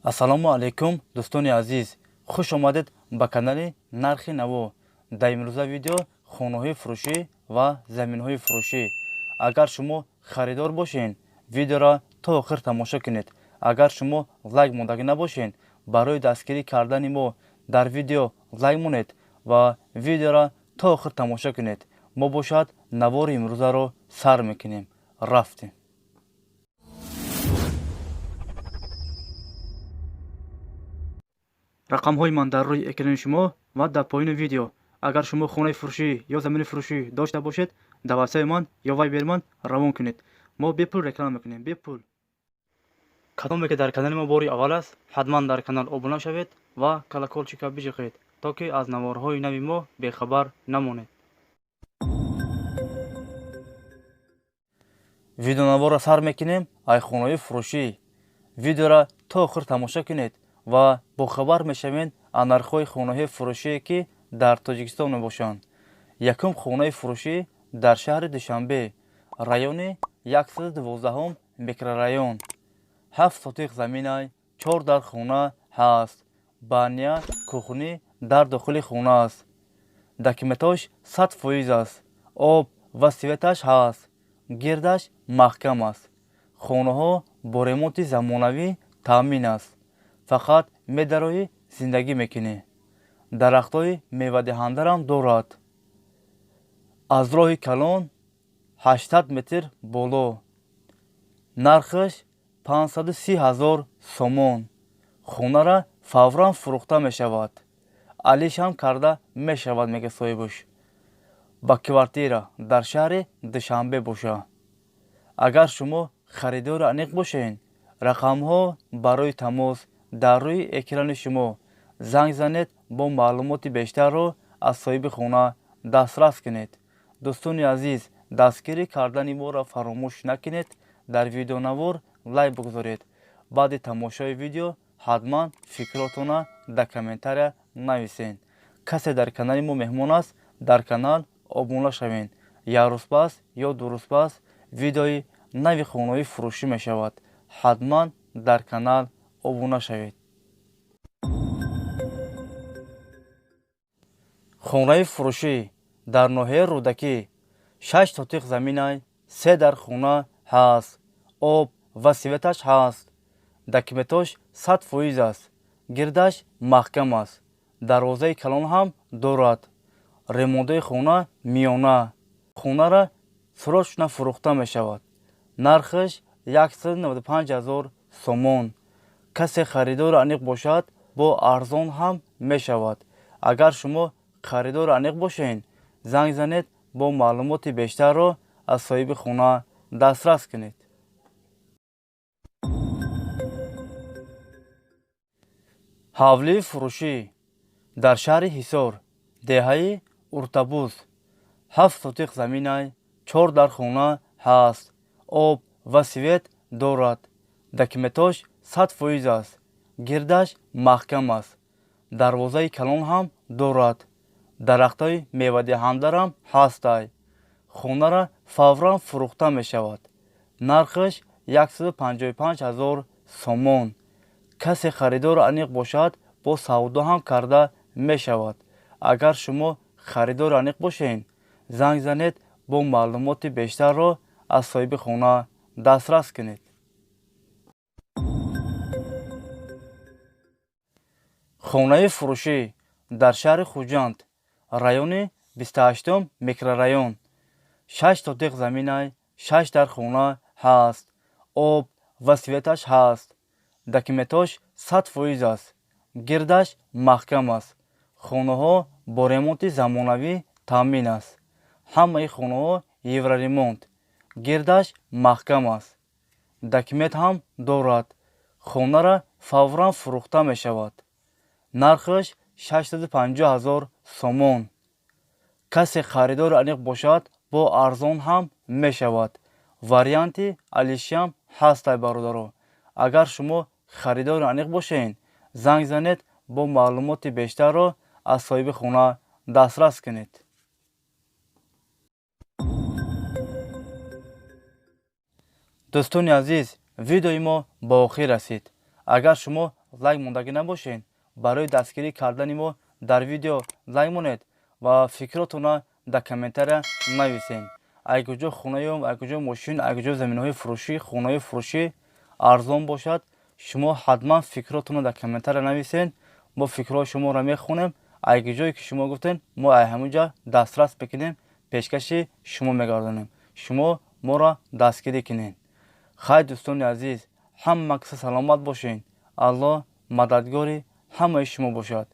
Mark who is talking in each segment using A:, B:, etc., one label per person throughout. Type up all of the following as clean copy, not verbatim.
A: ассалому алайкум дӯстони азиз, хуш омадед ба канали Нархи Наво. дар имрӯза видео хонаҳои фурӯшӣ ва заминҳои фурӯшӣ. агар шумо харидор бошен, видеоро то охир тамошо кунед. агар шумо лайк мондаги набошен, барои дастгирӣ кардани мо дар видео лайк монед ва видеоро то охир тамошо кунед. мо бошад навори имрӯзаро сар мекунем. рафтем. рақамҳои ман дар рӯи экрани шумо ва дар поини видео. агар шумо хонаи фурӯшӣ ё замини фурӯшӣ дошта бошед, дар ватсаби ман ё вайбери ман равон кунед. мо бепул реклама мекунем. бепул. кадоме ки дар канали мо бори аввал аст, ҳатман дар канал обуна шавед ва колоколчика бижиқед, то ки аз наворҳои нави мо бехабар намонед. видеонавора сар мекунем аз хонаҳои фурӯшӣ. видеоро то охир тамошо кунед ва бохабар мешавед аз нархҳои хонаҳои фурӯшие ки дар Тоҷикистон мебошанд. якум хонаи фурӯшӣ дар шаҳри Душанбе, райони 112 микрорайон. 7 сотиқ заминай, 4 дар хона ҳаст. баня, кухни дар дохили хона аст. документош 100% аст. об ва светаш ҳаст. гирдаш маҳкам аст. хонаҳо бо ремонти замонавӣ таъмин аст. фақат медарои зиндагӣ мекунӣ. дарахтҳои мевадиҳандарам дорад. аз роҳи калон 800 метр боло. нархаш 530 000 сомон. хонара фавран фурӯхта мешавад. алишам карда мешавад, мега соҳибуш. ба квартира дар шаҳри Душанбе боша. агар шумо харидори аниқ бошен, рақамҳо барои тамос дар рӯи экрани шумо. занг занед бо маълумоти бештарро аз соҳиби хона дастрас кунед. дӯстони азиз, дастгирӣ кардани моро фаромӯш накунед. дар видеонавор лайк бигузоред. баъди тамошои видео ҳатман фикротона дар комментария нависен. касе дар канали мо меҳмон аст, дар канал обуна шавед. як рӯз пас ё ду рӯз пас видеои нави хонаҳои фурӯшӣ мешавад. ҳатман дар канал обуна шавед. хонаи фурӯшӣ дар ноҳияи Рӯдакӣ, 6 сотиқ заминай, 3 дар хона ҳаст. об ва светаш ҳаст. документош 100% аст. гирдаш маҳкам аст. дарвозаи калон ҳам дорад. ремонтои хона миёна. хонара срочно фурӯхта мешавад. нархаш 195 000 сомон. касе харидори аниқ бошад, бо арзон ҳам мешавад. агар шумо харидори аниқ бошен, занг занед бо маълумоти бештарро аз соҳиби хона дастрас кунед. ҳавлии фурӯшӣ дар шаҳри Ҳисор, деҳаи Уртабуз, 7 сотиқ заминай, 4 дар хона ҳаст. об ва свет дорад. документош 100% аст. гирдаш маҳкам аст. дарвозаи калон ҳам дорад. дарахтҳои мевадиҳандарам ҳастай. хонара фавран фурӯхта мешавад. нархаш 155 000 сомон. касе харидор аниқ бошад, бо савдо ҳам карда мешавад. агар шумо харидори аниқ бошен, занг занед бо маълумоти бештарро аз соҳиби хона дастрас кунед. хонаи фурӯшӣ дар шаҳри Хуҷанд, райони 28 микрорайон, 6 сотиқ заминай, 6 дар хона ҳаст. об ва светаш ҳаст. документош 100% аст. гирдаш маҳкам аст. хонаҳо бо ремонти замонавӣ таъмин аст. ҳамаи хонаҳо евроремонт. гирдаш маҳкам аст. документ ҳам дорад. хонара фавран фурӯхта мешавад. нархаш 650 000 сомон. касе харидори аниқ бошад, бо арзон ҳам мешавад. варианти алишам ҳастай бародаро. агар шумо харидори аниқ бошен, занг занед бо маълумоти бештарро аз соҳиби хона дастрас кунед. дӯстони азиз, видеои мо ба охир расид. агар шумо лайк мондагӣ набошен. барои дастгирӣ кардани мо дар видео лайк монед ва фикротона дар комментария нависен. агуҷо хунаём, агуҷо мошин, агуҷо заминҳои фурӯшӣ, хунаҳои фурӯшӣ арзон бошад, шумо ҳатман фикротона дар комментария нависен. мо фикрҳои шуморо мехонем. агуҷое ки шумо гуфтен, мо ҳамуҷа дастрас бикунем, пешкаши шумо мегардонем. шумо моро дастгирӣ кунед. хай дӯстони азиз, ҳама каса саломат бошен. аллоҳ мададгори ҳамаи шумо бошад.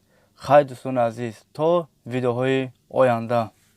A: хай дӯстони азиз, то видеоҳои оянда.